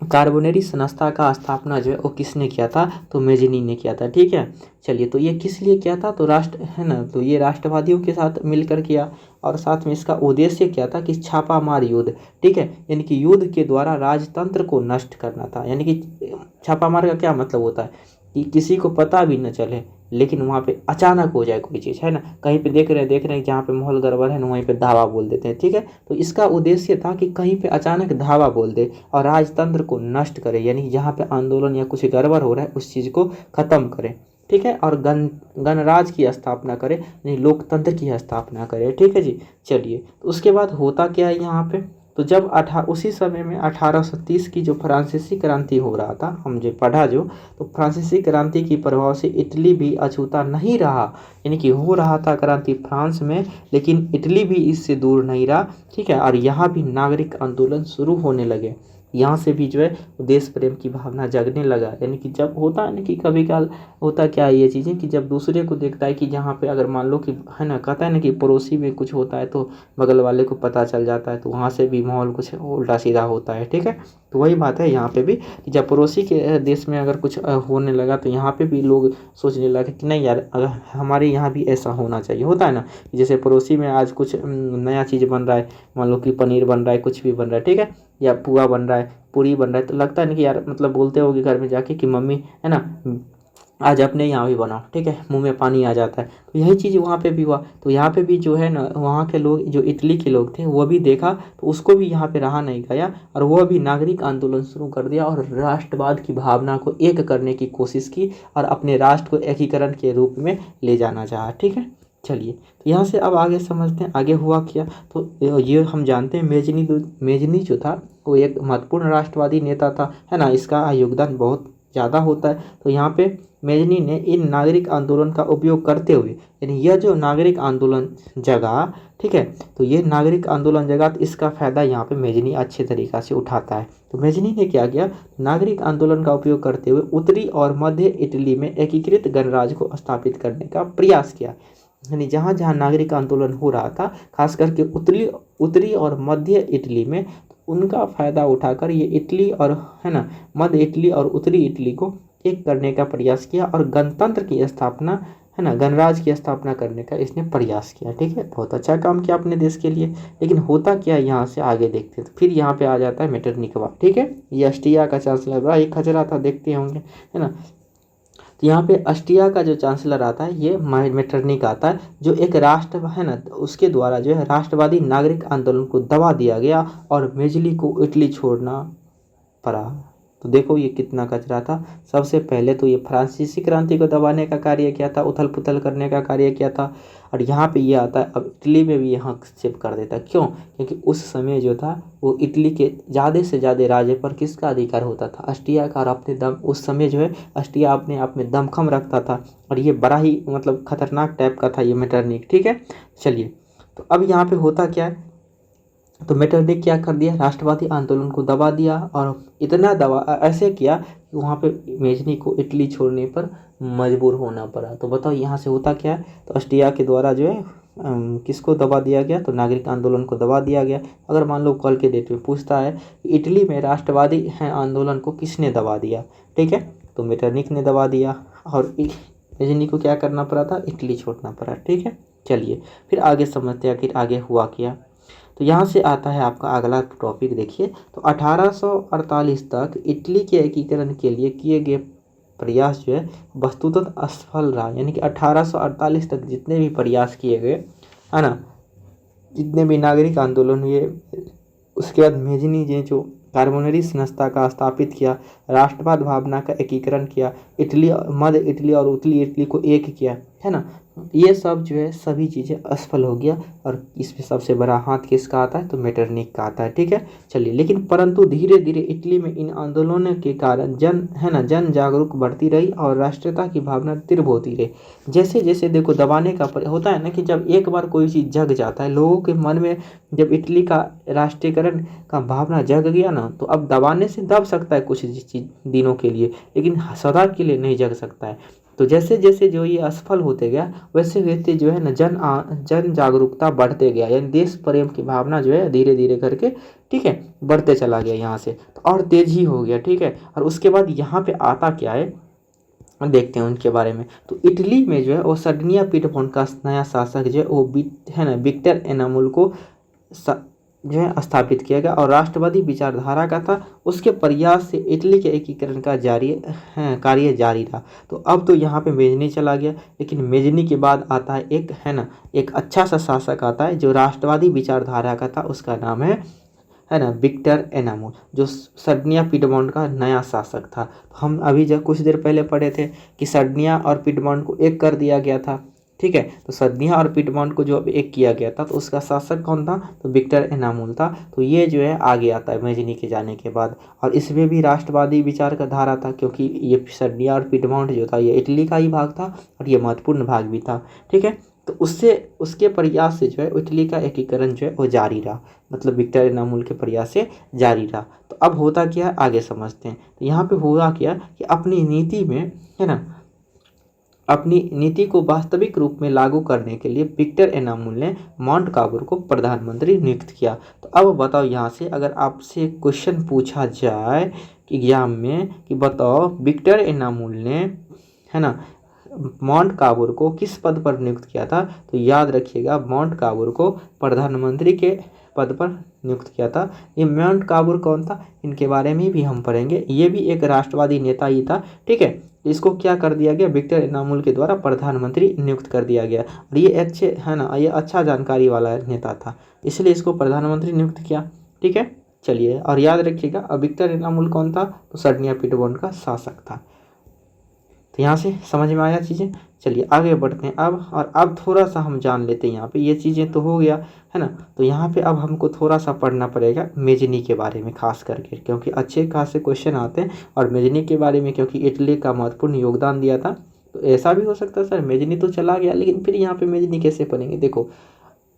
कार्बोनेरी संस्था का स्थापना जो है वो किसने किया था, तो मेजिनी ने किया था, ठीक है। चलिए तो ये किस लिए किया था, तो राष्ट्र, है ना, तो ये राष्ट्रवादियों के साथ मिलकर किया और साथ में इसका उद्देश्य क्या था कि छापामार युद्ध, ठीक है, यानी कि युद्ध के द्वारा राजतंत्र को नष्ट करना था। यानी कि छापामार का क्या मतलब होता है कि किसी को पता भी न चले, लेकिन वहाँ पे अचानक हो जाए कोई चीज़, है ना, कहीं पे देख रहे हैं जहाँ पे माहौल गड़बड़ है ना, वहीं पे धावा बोल देते हैं, ठीक है। तो इसका उद्देश्य था कि कहीं पे अचानक धावा बोल दे और राजतंत्र को नष्ट करे, यानी जहाँ पे आंदोलन या कुछ गड़बड़ हो रहा है उस चीज़ को खत्म करे, ठीक है, और गणराज्य की स्थापना करे, यानी लोकतंत्र की स्थापना करे, ठीक है जी। चलिए तो उसके बाद होता क्या है यहाँ पे, तो जब उसी समय में 1830 की जो फ्रांसीसी क्रांति हो रहा था, हम जो पढ़ा जो, तो फ्रांसीसी क्रांति के प्रभाव से इटली भी अछूता नहीं रहा, यानी कि हो रहा था क्रांति फ्रांस में, लेकिन इटली भी इससे दूर नहीं रहा। ठीक है, और यहाँ भी नागरिक आंदोलन शुरू होने लगे। यहाँ से भी जो है देश प्रेम की भावना जगने लगा, यानी कि जब होता है ना कि कभी काल होता क्या है ये चीज़ें कि जब दूसरे को देखता है कि जहाँ पे अगर मान लो कि है ना, कहता है ना कि पड़ोसी में कुछ होता है तो बगल वाले को पता चल जाता है, तो वहाँ से भी माहौल कुछ उल्टा सीधा होता है। ठीक है, तो वही बात है यहाँ पे भी कि जब पड़ोसी के देश में अगर कुछ होने लगा तो यहाँ पे भी लोग सोचने लगे कि नहीं यार, अगर हमारे यहाँ भी ऐसा होना चाहिए। होता है ना, जैसे पड़ोसी में आज कुछ नया चीज़ बन रहा है, मान लो कि पनीर बन रहा है, कुछ भी बन रहा है, ठीक है, या पुआ बन रहा है, पूरी बन रहा है, तो लगता है ना कि यार मतलब बोलते होगे घर में जाके कि मम्मी है ना आज अपने यहाँ भी बनाओ। ठीक है, मुंह में पानी आ जाता है। तो यही चीज़ वहाँ पे भी हुआ। तो यहाँ पे भी जो है ना, वहाँ के लोग जो इटली के लोग थे वो भी देखा, तो उसको भी यहाँ पे रहा नहीं गया और वह भी नागरिक आंदोलन शुरू कर दिया और राष्ट्रवाद की भावना को एक करने की कोशिश की और अपने राष्ट्र को एकीकरण के रूप में ले जाना चाहा। ठीक है, चलिए तो यहाँ से अब आगे समझते हैं आगे हुआ क्या। तो ये हम जानते हैं मेजनी जो था वो एक महत्वपूर्ण राष्ट्रवादी नेता था, है ना, इसका योगदान बहुत ज़्यादा होता है। तो यहाँ पे मेजनी ने इन नागरिक आंदोलन का उपयोग करते हुए, यानी यह जो नागरिक आंदोलन जगा, ठीक है, तो ये नागरिक आंदोलन जगा तो इसका फ़ायदा यहाँ पे मेजनी अच्छे तरीक़ा से उठाता है। तो मेजनी ने क्या किया, नागरिक आंदोलन का उपयोग करते हुए उत्तरी और मध्य इटली में एकीकृत गणराज्य को स्थापित करने का प्रयास किया। यानी जहाँ जहाँ नागरिक आंदोलन हो रहा था, खास करके उत्तरी और मध्य इटली में, उनका फ़ायदा उठाकर ये इटली और है ना मध्य इटली और उत्तरी इटली को एक करने का प्रयास किया और गणतंत्र की स्थापना, है ना, गणराज्य की स्थापना करने का इसने प्रयास किया। ठीक है, बहुत अच्छा काम किया अपने देश के लिए। लेकिन होता क्या है, यहाँ से आगे देखते हैं तो फिर यहाँ पे आ जाता है मेटरनिकवा। ठीक है, ये ऑस्ट्रिया का चांसलर रहा, एक खचरा था, देखते होंगे, है ना। तो यहाँ पे ऑस्ट्रिया का जो चांसलर आता है ये मेटरनिक आता है, जो एक राष्ट्र है ना, उसके द्वारा जो है राष्ट्रवादी नागरिक आंदोलन को दबा दिया गया और मेजली को इटली छोड़ना पड़ा। तो देखो ये कितना कचरा था। सबसे पहले तो ये फ्रांसीसी क्रांति को दबाने का कार्य किया था, उथल पुथल करने का कार्य किया था, और यहाँ पे ये आता है अब इटली में भी यहाँ हस्तक्षेप कर देता है। क्यों? क्योंकि उस समय जो था वो इटली के ज़्यादा से ज़्यादा राज्य पर किसका अधिकार होता था, ऑस्ट्रिया का। और अपने दम उस समय जो है ऑस्ट्रिया अपने आप में दमखम रखता था और ये बड़ा ही मतलब खतरनाक टाइप का था ये मेटरनिक। ठीक है, चलिए तो अब यहाँ पे होता क्या है, तो मेटरनिक क्या कर दिया, राष्ट्रवादी आंदोलन को दबा दिया और इतना दबा ऐसे किया कि वहाँ पे मेजनी को इटली छोड़ने पर मजबूर होना पड़ा। तो बताओ यहाँ से होता क्या है, तो ऑस्ट्रिया के द्वारा जो है किसको दबा दिया गया, तो नागरिक आंदोलन को दबा दिया गया। अगर मान लो कल के डेट में पूछता है कि इटली में राष्ट्रवादी आंदोलन को किसने दबा दिया, ठीक है, तो मेटरनिक ने दबा दिया और मेजनी को क्या करना पड़ा था, इटली छोड़ना पड़ा। ठीक है, चलिए फिर आगे समझते हैं आखिर आगे हुआ क्या। तो यहाँ से आता है आपका अगला टॉपिक, देखिए। तो 1848 तक इटली के एकीकरण के लिए किए गए प्रयास जो है वस्तुतः असफल रहा। यानी कि 1848 तक जितने भी प्रयास किए गए, है ना, जितने भी नागरिक आंदोलन हुए, उसके बाद मेजनी ने जो कार्बोनरी संस्था का स्थापित किया, राष्ट्रवाद भावना का एकीकरण किया, इटली मध्य इटली और उत्तरी इटली को एक किया, है ना, ये सब जो है सभी चीज़ें असफल हो गया। और इसमें सबसे बड़ा हाथ किसका आता है, तो मेटरनिक का आता है। ठीक है, चलिए, लेकिन परंतु धीरे धीरे इटली में इन आंदोलनों के कारण जन जागरूक बढ़ती रही और राष्ट्रीयता की भावना तीव्र होती रही। जैसे जैसे देखो दबाने का होता है ना कि जब एक बार कोई चीज़ जग जाता है लोगों के मन में, जब इटली का राष्ट्रीयकरण का भावना जग गया ना, तो अब दबाने से दब सकता है कुछ दिनों के लिए, लेकिन सदा के लिए नहीं जग सकता है। तो जैसे जैसे जो ये असफल होते गया वैसे वैसे जो है ना जन जागरूकता बढ़ते गया, यानी देश प्रेम की भावना जो है धीरे धीरे करके, ठीक है, बढ़ते चला गया यहाँ से, तो और तेज ही हो गया। ठीक है, और उसके बाद यहाँ पे आता क्या है, देखते हैं उनके बारे में। तो इटली में जो है वो सर्डिनिया पीठभूमि का नया शासक जो है वो है ना विक्टर एनामुल को जो है स्थापित किया गया और राष्ट्रवादी विचारधारा का था। उसके प्रयास से इटली के एकीकरण का कार्य जारी रहा। तो अब तो यहाँ पे मेजनी चला गया, लेकिन मेजनी के बाद आता है एक, है ना, एक अच्छा सा शासक आता है जो राष्ट्रवादी विचारधारा का था, उसका नाम है ना विक्टर एनामुल, जो सर्डिनिया पीडमोंट का नया शासक था। हम अभी जब कुछ देर पहले पढ़े थे कि सर्डिनिया और पीडमोंट को एक कर दिया गया था। ठीक है। तो सर्दियाँ और पिटमॉन्ट को जो अब एक किया गया था तो उसका शासक कौन था, तो विक्टर एनामुल था। तो ये जो है आगे आता है मेजनी के जाने के बाद, और इसमें भी राष्ट्रवादी विचार का धारा था, क्योंकि ये सर्दियाँ और पिटमॉन्ट जो था ये इटली का ही भाग था और ये महत्वपूर्ण भाग भी था, ठीक है। तो उससे उसके प्रयास से जो है इटली का एकीकरण जो है वो जारी रहा, मतलब विक्टर एनामुल के प्रयास से जारी रहा। तो अब होता क्या है आगे समझते हैं। तो यहाँ पे हुआ क्या कि अपनी नीति में, है ना, अपनी नीति को वास्तविक रूप में लागू करने के लिए विक्टर एनामुल ने माउंटकाबुर को प्रधानमंत्री नियुक्त किया। तो अब बताओ यहाँ से अगर आपसे क्वेश्चन पूछा जाए कि एग्जाम में कि बताओ विक्टर एनामुल ने, है ना, माउंट काबूर को किस पद पर नियुक्त किया था, तो याद रखिएगा माउंट काबूर को प्रधानमंत्री के पद पर नियुक्त किया था। ये माउंट काबूर कौन था, इनके बारे में भी हम पढ़ेंगे। ये भी एक राष्ट्रवादी नेता ही था, ठीक है। इसको क्या कर दिया गया, विक्टर एनामुल के द्वारा प्रधानमंत्री नियुक्त कर दिया गया, और ये अच्छे, है ना, ये अच्छा जानकारी वाला नेता था, इसलिए इसको प्रधानमंत्री नियुक्त किया, ठीक है। चलिए, और याद रखिएगा विक्टर एनामुल कौन था, तो सर्दिया पिटबोन का शासक था। तो यहाँ से समझ में आया चीज़ें। चलिए आगे बढ़ते हैं अब थोड़ा सा हम जान लेते हैं। यहाँ पे ये चीज़ें तो हो गया, है ना। तो यहाँ पे अब हमको थोड़ा सा पढ़ना पड़ेगा मेजनी के बारे में खास करके, क्योंकि अच्छे खासे क्वेश्चन आते हैं, और मेजनी के बारे में क्योंकि इटली का महत्वपूर्ण योगदान दिया था। तो ऐसा भी हो सकता है सर मेजनी तो चला गया, लेकिन फिर यहाँ पे मेजनी कैसे पढ़ेंगे। देखो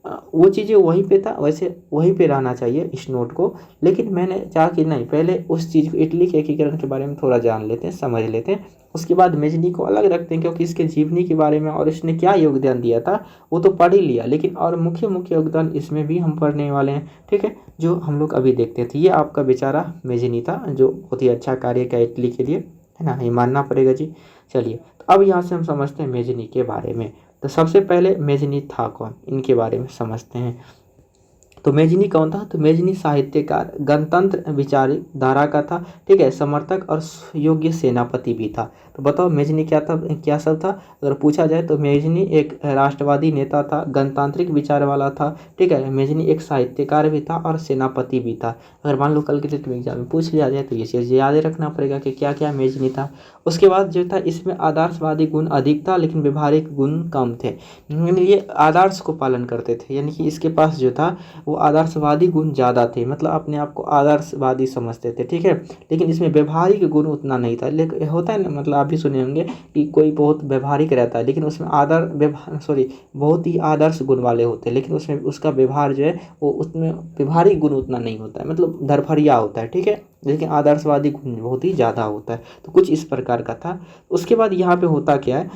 वो चीज़ें वहीं पे था, वैसे वहीं पे रहना चाहिए इस नोट को, लेकिन मैंने चाहा कि नहीं पहले उस चीज़ को, इटली के एकीकरण के बारे में थोड़ा जान लेते हैं, समझ लेते हैं, उसके बाद मेजनी को अलग रखते हैं, क्योंकि इसके जीवनी के बारे में और इसने क्या योगदान दिया था वो तो पढ़ ही लिया, लेकिन और मुख्य मुख्य योगदान इसमें भी हम पढ़ने वाले हैं, ठीक है, जो हम लोग अभी देखते थे। ये आपका बेचारा मेजनी था जो बहुत ही अच्छा कार्य किया इटली के लिए, है ना, ये मानना पड़ेगा जी। चलिए तो अब यहाँ से हम समझते हैं मेजनी के बारे में। तो सबसे पहले मेजनी था कौन, इनके बारे में समझते हैं। तो मेजनी कौन था, तो मेजनी साहित्यकार, गणतंत्र विचारी धारा का था, ठीक है, समर्थक और योग्य सेनापति भी था। तो बताओ मेजनी क्या था, क्या सब था। अगर पूछा जाए तो मेजनी एक राष्ट्रवादी नेता था, गणतांत्रिक विचार वाला था, ठीक है, मेजनी एक साहित्यकार भी था और सेनापति भी था। अगर मान लो कल के डेट में एग्जाम में पूछ लिया जाए तो ये चीज़ याद रखना पड़ेगा कि क्या क्या मेजनी था। उसके बाद जो था इसमें आदर्शवादी गुण अधिक था लेकिन व्यवहारिक गुण कम थे, यानी ये आदर्श को पालन करते थे, यानी कि इसके पास जो था वो आदर्शवादी गुण ज़्यादा थे, मतलब अपने आप को आदर्शवादी समझते थे, ठीक है, लेकिन इसमें व्यवहारिक गुण उतना नहीं था। लेकिन होता है ना, मतलब आप भी सुने होंगे कि कोई बहुत व्यवहारिक रहता है लेकिन उसमें बहुत ही आदर्श गुण वाले होते हैं, लेकिन उसमें उसका व्यवहार जो है वो उसमें व्यवहारिक गुण उतना नहीं होता है, मतलब धरफड़िया होता है, ठीक है, लेकिन आदर्शवादी गुण बहुत ही ज़्यादा होता है। तो कुछ इस प्रकार का था। उसके बाद यहाँ पे होता क्या है,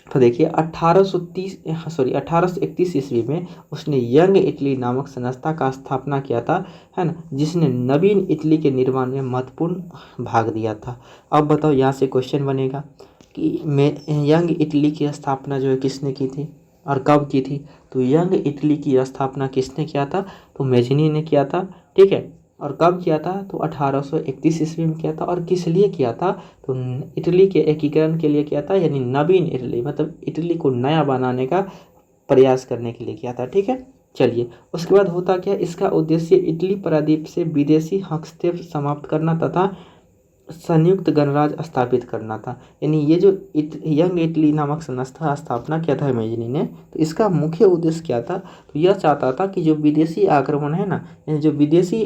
तो देखिए 1831 ईस्वी में उसने यंग इटली नामक संस्था का स्थापना किया था, है ना, जिसने नवीन इटली के निर्माण में महत्वपूर्ण भाग दिया था। अब बताओ यहाँ से क्वेश्चन बनेगा कि यंग इटली की स्थापना जो है किसने की थी और कब की थी। तो यंग इटली की स्थापना किसने किया था, तो मेजनी ने किया था, ठीक है, और कब किया था, तो 1831 ईस्वी में किया था। और किस लिए किया था, तो इटली के एकीकरण के लिए किया था, यानी नवीन इटली, मतलब इटली को नया बनाने का प्रयास करने के लिए किया था, ठीक है। चलिए उसके बाद होता क्या, इसका उद्देश्य इटली प्रायद्वीप से विदेशी हस्तक्षेप समाप्त करना तथा संयुक्त गणराज्य स्थापित करना था। यानी ये जो यंग इटली नामक संस्था स्थापना किया था मेजनी ने, तो इसका मुख्य उद्देश्य क्या था, तो यह चाहता था कि जो विदेशी आक्रमण है ना, यानी जो विदेशी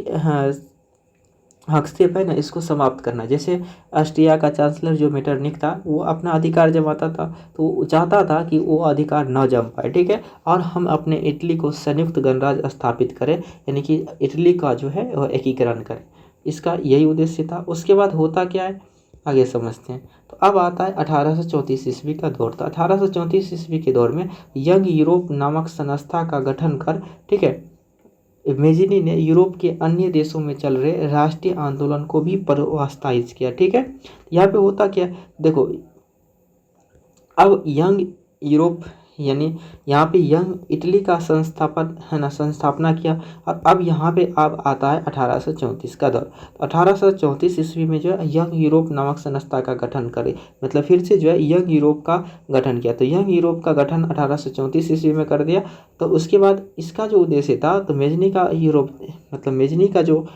हस्तक्षेप है ना, इसको समाप्त करना। जैसे ऑस्ट्रिया का चांसलर जो मेटरनिक था वो अपना अधिकार जमाता था, तो वो चाहता था कि वो अधिकार न जम पाए, ठीक है, और हम अपने इटली को संयुक्त गणराज्य स्थापित करें, यानी कि इटली का जो है वह एकीकरण करें, इसका यही उद्देश्य था। उसके बाद होता क्या है आगे समझते हैं। तो अब आता है 1834 ईस्वी का दौर। तो 1834 ईस्वी के दौर में यंग यूरोप नामक संस्था का गठन कर, ठीक है, मेजिनी ने यूरोप के अन्य देशों में चल रहे राष्ट्रीय आंदोलन को भी प्रोत्साहित किया, ठीक है। यहाँ पे होता क्या, देखो अब यंग यूरोप, यानी यहाँ पे यंग इटली का संस्थापन, है ना, संस्थापना किया। और अब यहाँ पे अब आता है 1834 का दौर। तो 1834 ईस्वी में जो है यंग यूरोप नामक संस्था का गठन करे, मतलब फिर से जो है यंग यूरोप का गठन किया। तो यंग यूरोप का गठन 1834 ईस्वी में कर दिया। तो उसके बाद इसका जो उद्देश्य था, तो मेजनी का यूरोप, मतलब मेजनी का जो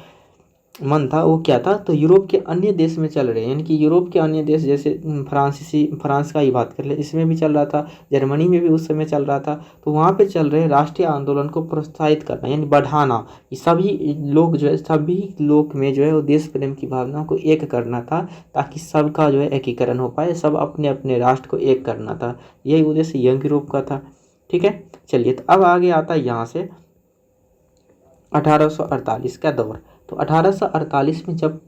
मन था वो क्या था, तो यूरोप के अन्य देश में चल रहे हैं, यानी कि यूरोप के अन्य देश जैसे फ्रांस का ही बात कर ले, इसमें भी चल रहा था, जर्मनी में भी उस समय चल रहा था। तो वहाँ पे चल रहे राष्ट्रीय आंदोलन को प्रोत्साहित करना यानी बढ़ाना, कि सभी लोग जो है, सभी लोग में जो है वो देश प्रेम की भावना को एक करना था, ताकि सबका जो है एकीकरण हो पाए, सब अपने अपने राष्ट्र को एक करना था। यही उद्देश्य यंग यूरोप का था। ठीक है, चलिए तो अब आगे आता है यहाँ से 1848 का दौर। तो 1848 में जब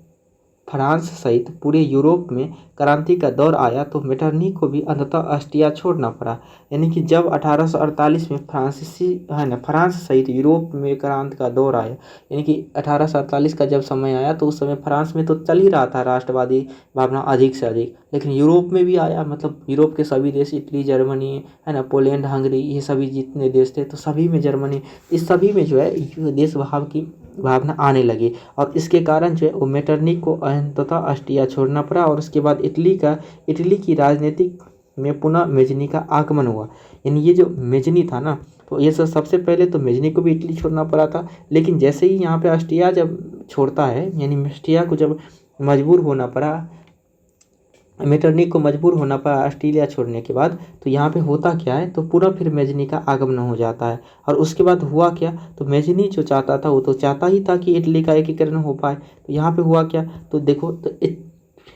फ्रांस सहित पूरे यूरोप में क्रांति का दौर आया, तो मेटरनिख को भी अंततः ऑस्ट्रिया छोड़ना पड़ा। यानी कि जब 1848 में फ्रांसीसी है ना, फ्रांस सहित यूरोप में क्रांति का दौर आया, यानी कि 1848 का जब समय आया, तो उस समय फ्रांस में तो चल ही रहा था राष्ट्रवादी भावना अधिक से अधिक, लेकिन यूरोप में भी आया, मतलब यूरोप के सभी देश, इटली, जर्मनी है ना, पोलैंड, हंगरी, ये सभी जितने देश थे, तो सभी में, जर्मनी, इस सभी में जो है देश भाव की भावना आने लगी, और इसके कारण जो है वो मेटरनिख को अंततः ऑस्ट्रिया छोड़ना पड़ा। और उसके बाद इटली की राजनीतिक में पुनः मेजनी का आगमन हुआ। यानी ये जो मेजनी था ना, तो ये सबसे पहले तो मेजनी को भी इटली छोड़ना पड़ा था, लेकिन जैसे ही यहाँ पे ऑस्ट्रिया जब छोड़ता है, यानी ऑस्ट्रिया को जब मजबूर होना पड़ा, मेटरनिख को मजबूर होना पड़ा ऑस्ट्रेलिया छोड़ने के बाद, तो यहाँ पे होता क्या है, तो पूरा फिर मेजनी का आगमन हो जाता है। और उसके बाद हुआ क्या, तो मेजनी जो चाहता था वो तो चाहता ही था कि इटली का एकीकरण हो पाए। तो यहाँ पे हुआ क्या, तो देखो, तो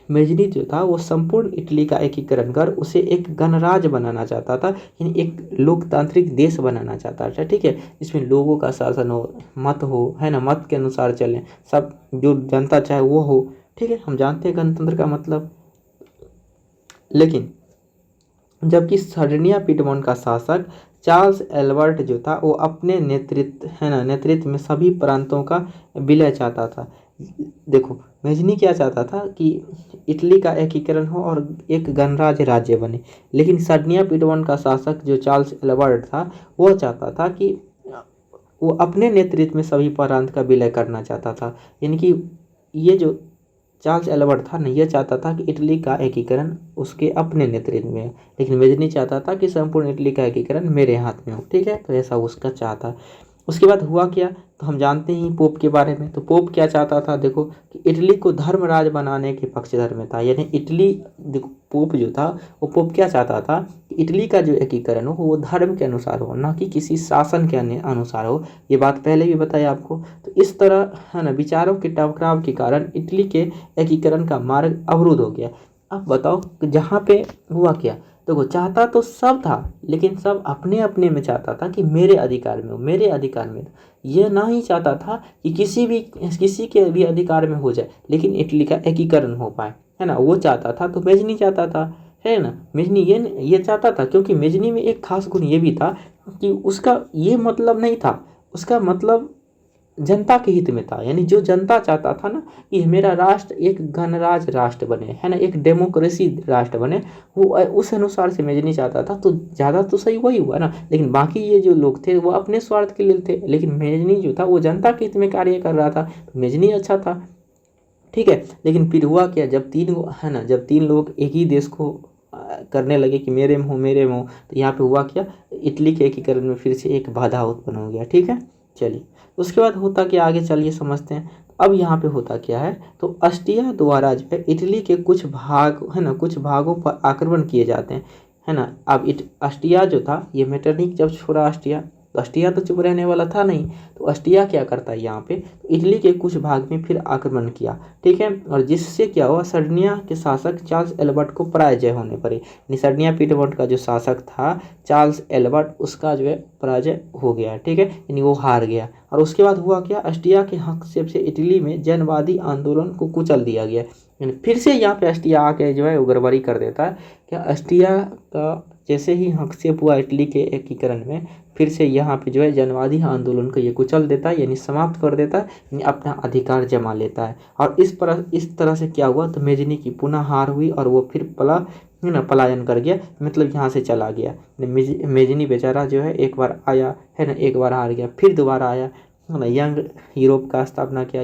मेजनी जो था वो संपूर्ण इटली का एकीकरण कर उसे एक गणराज्य बनाना चाहता था, यानी एक लोकतांत्रिक देश बनाना चाहता था। ठीक है, इसमें लोगों का शासन हो, मत हो, है ना, मत के अनुसार चलें, सब जो जनता चाहे वो हो। ठीक है, हम जानते हैं गणतंत्र का मतलब। लेकिन जबकि सर्डिनिया पिडमोंट का शासक चार्ल्स एल्बर्ट जो था वो अपने नेतृत्व में सभी प्रांतों का विलय चाहता था। देखो, मेजनी क्या चाहता था कि इटली का एकीकरण हो और एक गणराज्य राज्य बने, लेकिन सर्डिनिया पिडमोंट का शासक जो चार्ल्स एल्बर्ट था वो चाहता था कि वो अपने नेतृत्व में सभी प्रांत का विलय करना चाहता था। यानी कि ये जो चार्ल्स एल्बर्ट था ना, ये चाहता था कि इटली का एकीकरण उसके अपने नेतृत्व में है, लेकिन मेजनी चाहता था कि संपूर्ण इटली का एकीकरण मेरे हाथ में हो। ठीक है, तो ऐसा उसका चाहता। उसके बाद हुआ क्या, तो हम जानते हैं पोप के बारे में। तो पोप क्या चाहता था, देखो, कि इटली को धर्मराज बनाने के पक्षधर में था। यानी इटली, देखो, पोप जो था वो पोप क्या चाहता था कि इटली का जो एकीकरण हो वो धर्म के अनुसार हो, ना कि किसी शासन के अनुसार हो। ये बात पहले भी बताया आपको। तो इस तरह है ना, विचारों के टकराव के कारण इटली के एकीकरण का मार्ग अवरुद्ध हो गया। अब बताओ कि जहाँ पे हुआ क्या, देखो, चाहता तो सब था, लेकिन सब अपने अपने में चाहता था कि मेरे अधिकार में हो, मेरे अधिकार में। ये ना ही चाहता था कि किसी के भी अधिकार में हो जाए, लेकिन इटली का एकीकरण हो पाए, है ना, वो चाहता था। तो मेजनी चाहता था, है ना, मेजनी ये चाहता था, क्योंकि मेजनी में एक खास गुण ये भी था कि उसका ये मतलब नहीं था, उसका मतलब जनता के हित में था। यानी जो जनता चाहता था ना कि मेरा राष्ट्र एक गणराज्य राष्ट्र बने, है ना, एक डेमोक्रेसी राष्ट्र बने, वो उस अनुसार से मेजनी चाहता था। तो ज़्यादा तो सही वही हुआ ना, लेकिन बाकी ये जो लोग थे वो अपने स्वार्थ के लिए थे, लेकिन मेजनी जो था वो जनता के हित में कार्य कर रहा था, तो मेजनी अच्छा था। ठीक है, लेकिन फिर हुआ क्या, जब है ना, जब तीन लोग एक ही देश को करने लगे कि मेरे में हो, मेरे में हो, तो यहाँ पे हुआ क्या, इटली के एकीकरण में फिर से एक बाधा उत्पन्न हो गया। ठीक है, चलिए, उसके बाद होता क्या, आगे चलिए समझते हैं। अब यहाँ पे होता क्या है, तो ऑस्ट्रिया द्वारा जो है इटली के कुछ भाग, है ना, कुछ भागों पर आक्रमण किए जाते हैं, है ना। अब ऑस्ट्रिया जो था, ये मेटरनिख जब छोड़ा ऑस्ट्रिया, तो ऑस्ट्रिया तो चुप रहने वाला था नहीं। तो ऑस्ट्रिया क्या करता है यहाँ पे, तो इटली के कुछ भाग में फिर आक्रमण किया। ठीक है, और जिससे क्या हुआ, सर्डिनिया के शासक चार्ल्स एल्बर्ट को पराजय होने पड़ी। सर्डिनिया पिडमोंट का जो शासक था चार्ल्स एल्बर्ट, उसका जो है पराजय हो गया। ठीक है, यानी वो हार गया। और उसके बाद हुआ क्या, ऑस्ट्रिया के हस्तक्षेप से इटली में जनवादी आंदोलन को कुचल दिया गया। यानी फिर से यहाँ पे ऑस्ट्रिया आके जो है वो गड़बड़ी कर देता है। क्या, ऑस्ट्रिया का जैसे ही हस्तक्षेप हुआ इटली के एकीकरण में, फिर से यहाँ पे जो है जनवादी आंदोलन को ये कुचल देता है, यानी समाप्त कर देता है, यानी अपना अधिकार जमा लेता है। और इस तरह से क्या हुआ, तो मेजनी की पुनः हार हुई और वो फिर पलायन कर गया, मतलब यहाँ से चला गया। मेजनी बेचारा जो है एक बार आया, है ना, एक बार हार गया, फिर दोबारा आया, है ना, यंग यूरोप का स्थापना किया,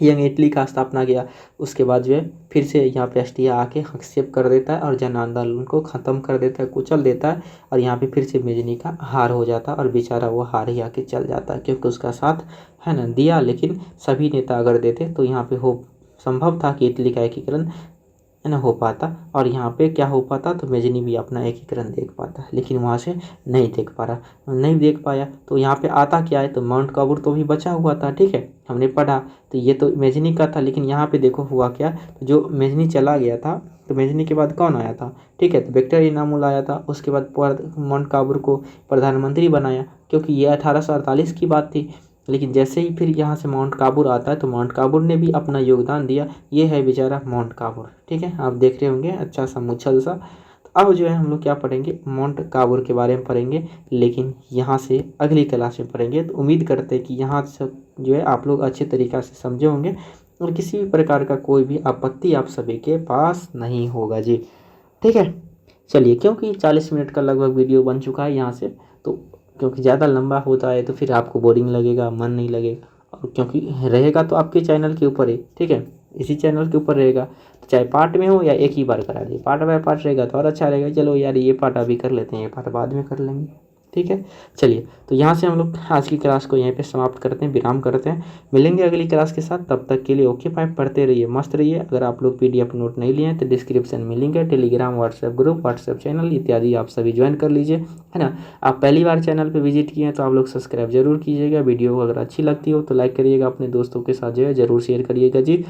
यंग इटली का स्थापना किया। उसके बाद जो है फिर से यहाँ पे ऑस्ट्रिया आके हस्तक्षेप कर देता है और जन आंदोलन को ख़त्म कर देता है, कुचल देता है, और यहाँ पे फिर से मेजनी का हार हो जाता है और बेचारा वो हार ही आके चल जाता है, क्योंकि उसका साथ है ना दिया, लेकिन सभी नेता अगर देते तो यहाँ पे हो संभव था कि इटली का एकीकरण है ना हो पाता, और यहाँ पे क्या हो पाता, तो मेजनी भी अपना एकीकरण देख पाता, लेकिन वहाँ से नहीं देख पाया। तो यहाँ पे आता क्या है, तो माउंट काबूर तो भी बचा हुआ था, ठीक है, हमने पढ़ा। तो ये तो मेजनी का था, लेकिन यहाँ पे देखो हुआ क्या, तो जो मेजनी चला गया था, तो मेजनी के बाद कौन आया था, ठीक है, तो विक्टर इनामुल आया था। उसके बाद माउंट काबूर को प्रधानमंत्री बनाया, क्योंकि ये 1848 की बात थी। लेकिन जैसे ही फिर यहाँ से माउंट काबूर आता है, तो माउंट काबूर ने भी अपना योगदान दिया। ये है बेचारा माउंट काबूर, ठीक है, आप देख रहे होंगे अच्छा सा मुच्छल सा। तो अब जो है हम लोग क्या पढ़ेंगे, माउंट काबूर के बारे में पढ़ेंगे, लेकिन यहाँ से अगली क्लास में पढ़ेंगे। तो उम्मीद करते हैं कि यहाँ से जो है आप लोग अच्छे तरीक़ा से समझे होंगे और किसी भी प्रकार का कोई भी आपत्ति आप सभी के पास नहीं होगा जी, ठीक है। चलिए, क्योंकि 40 मिनट का लगभग वीडियो बन चुका है यहाँ से, तो क्योंकि ज़्यादा लंबा होता है तो फिर आपको बोरिंग लगेगा, मन नहीं लगेगा, और क्योंकि रहेगा तो आपके चैनल के ऊपर ही, ठीक है, इसी चैनल के ऊपर रहेगा, तो चाहे पार्ट में हो या एक ही बार करा दिए, पार्ट बाय पार्ट रहेगा तो और अच्छा रहेगा। चलो यार, ये पार्ट अभी कर लेते हैं, ये पार्ट बाद में कर लेंगे, ठीक है। चलिए, तो यहाँ से हम लोग आज की क्लास को यहीं पे समाप्त करते हैं, विराम करते हैं। मिलेंगे अगली क्लास के साथ, तब तक के लिए ओके बाय, पढ़ते रहिए, मस्त रहिए। अगर आप लोग PDF नोट नहीं लिए हैं तो डिस्क्रिप्शन में लिंक है, Telegram, WhatsApp group, WhatsApp channel इत्यादि आप सभी ज्वाइन कर लीजिए, है ना। आप पहली बार चैनल पर विजिट किए हैं तो आप लोग सब्सक्राइब जरूर कीजिएगा। वीडियो अगर अच्छी लगती हो तो लाइक करिएगा, अपने दोस्तों के साथ जो है जरूर शेयर करिएगा जी,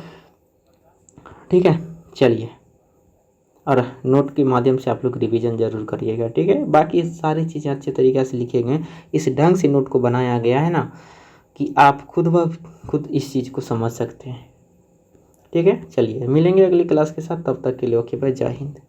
ठीक है। चलिए, और नोट के माध्यम से आप लोग रिवीजन जरूर करिएगा, ठीक है। बाकी सारी चीज़ें अच्छे तरीके से लिखे गए, इस ढंग से नोट को बनाया गया है ना कि आप खुद ब खुद इस चीज़ को समझ सकते हैं, ठीक है। चलिए, मिलेंगे अगली क्लास के साथ, तब तक के लिए ओके बाय, जय हिंद।